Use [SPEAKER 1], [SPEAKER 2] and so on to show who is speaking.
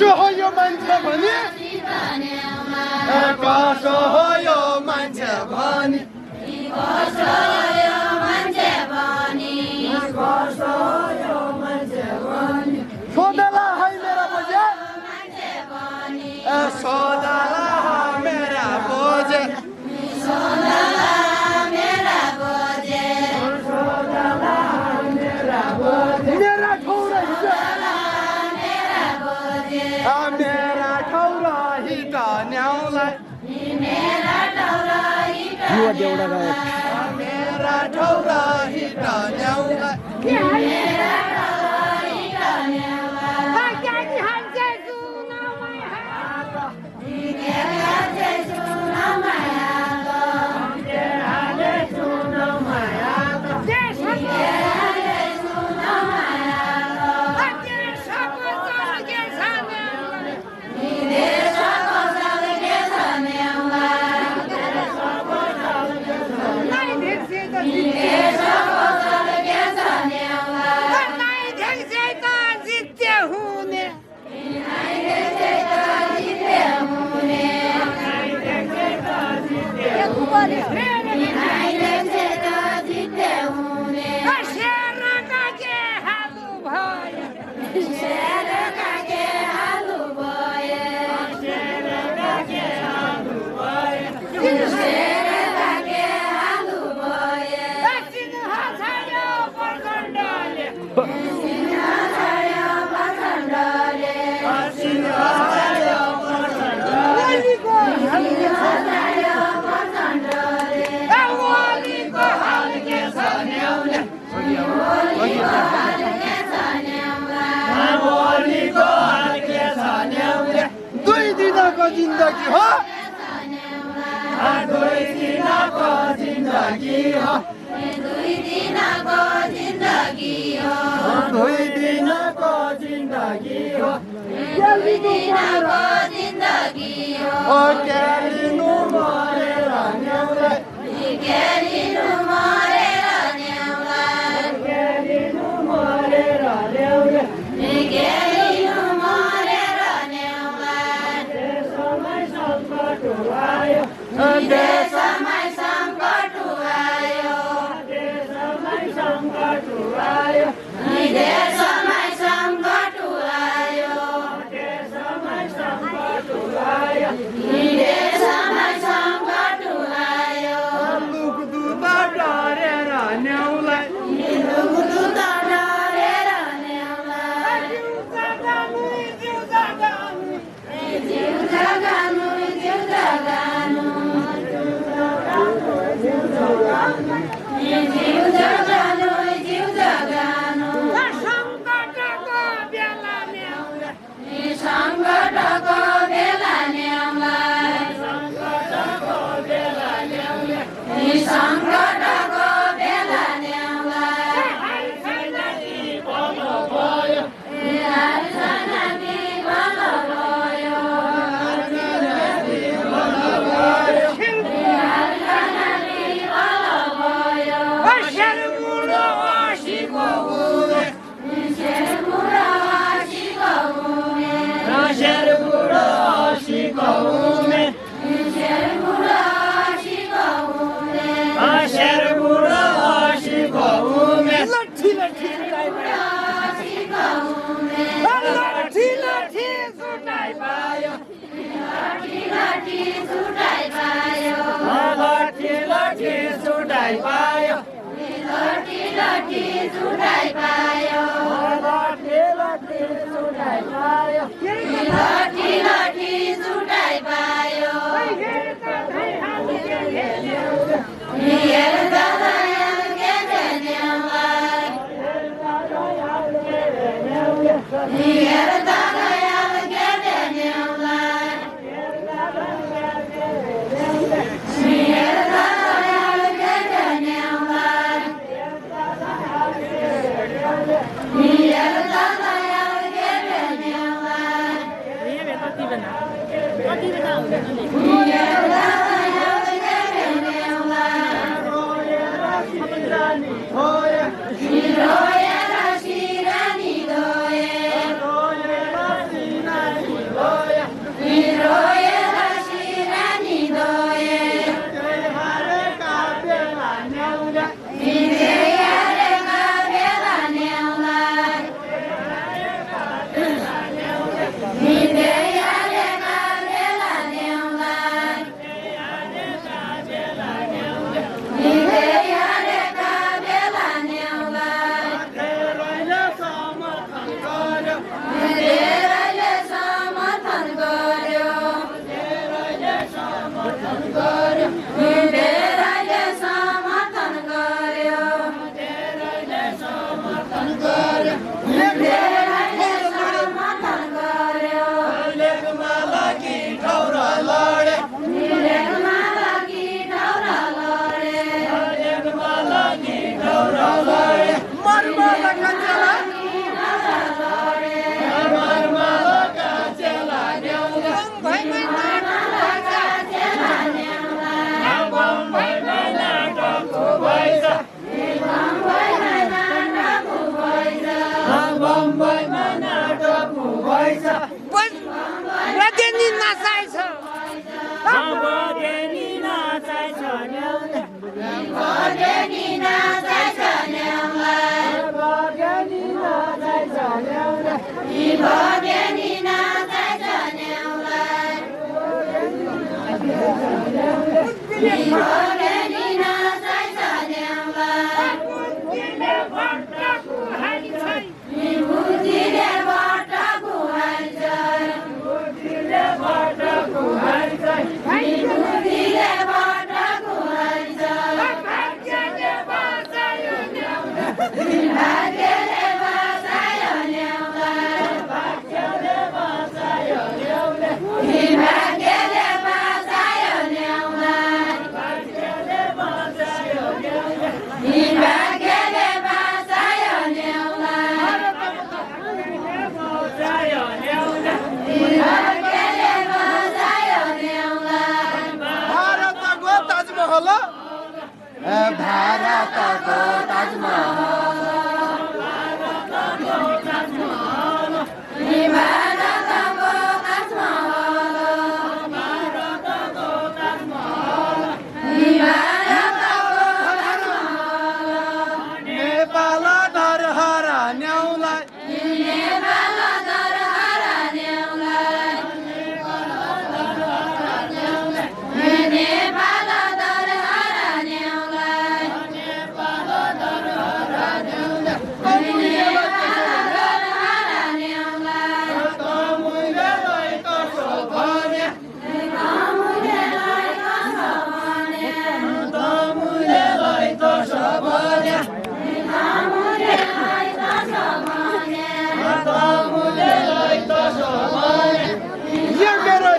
[SPEAKER 1] कसो हो यो मान्छे भने कसो हो यो मान्छे भने सोधला है मेरा बोजे सोधला मेरा बोजे मेरा ठौरा हिटा न्याउलाई युवा देउडा गायक मेरा ठौरा हिटा न्याउलाई जिंदगी हो दुई दिनको जिंदगी हो दुई दिनको जिंदगी हो दुई दिनको जिंदगी हो दुई दिनको जिंदगी हो ओ केलिनु मरेर न्याउलाई केलिनु मरेर न्याउलाई केलिनु मरेर न्याउलाई केलिनु मरेर न्याउलाई देशमै सङ्कट आयो देशमै सङ्कट आयो देशमै सङ्कट आयो देशमै सङ्कट आयो देशमै सङ्कट आयो लुकदुत डरेर न्याउलाई लुकदुत डरेर न्याउलाई जिउ जगानु जिउ जगानु जिउ जगानु जिउ जगानु जिउ जगानु सङ्कटको बेला न्याउलाई सङ्कटको बेला न्याउलाई सङ्कटको बेला न्याउलाई सङ्कटको बेला न्याउलाई हरिसनाथी भलो भयो हरिसनाथी भलो भयो हरिसनाथी भलो भयो हरिसनाथी भलो भयो शेरबुढो आशीको हुने शेरबुढो आशीको हुने शेरबुढो आशीको हुने शेरबुढो आशीको हुने शेरबुढो आशीको हुने लट्ठी लट्ठी आशीको हुने लट्ठी लट्ठी सुटाइ पायो लट्ठी लट्ठी सुटाइ पायो लट्ठी लट्ठी सुटाइ पायो लट्ठी लट्ठी सुटाइ पायो लट्ठी लट्ठी सुटाइ पायो लट्ठी लट्ठी सुटाइ पायो हेर्दा दयाल के न्याउलाई हेर्दा दयाल के न्याउलाई हेर्दा दयाल के न्याउलाई हेर्दा दयाल के न्याउलाई कति बेला रोएर शिरानी धोए
[SPEAKER 2] भारतको ताजमहल नेपाल धरहर न्याउलाई यो मेरो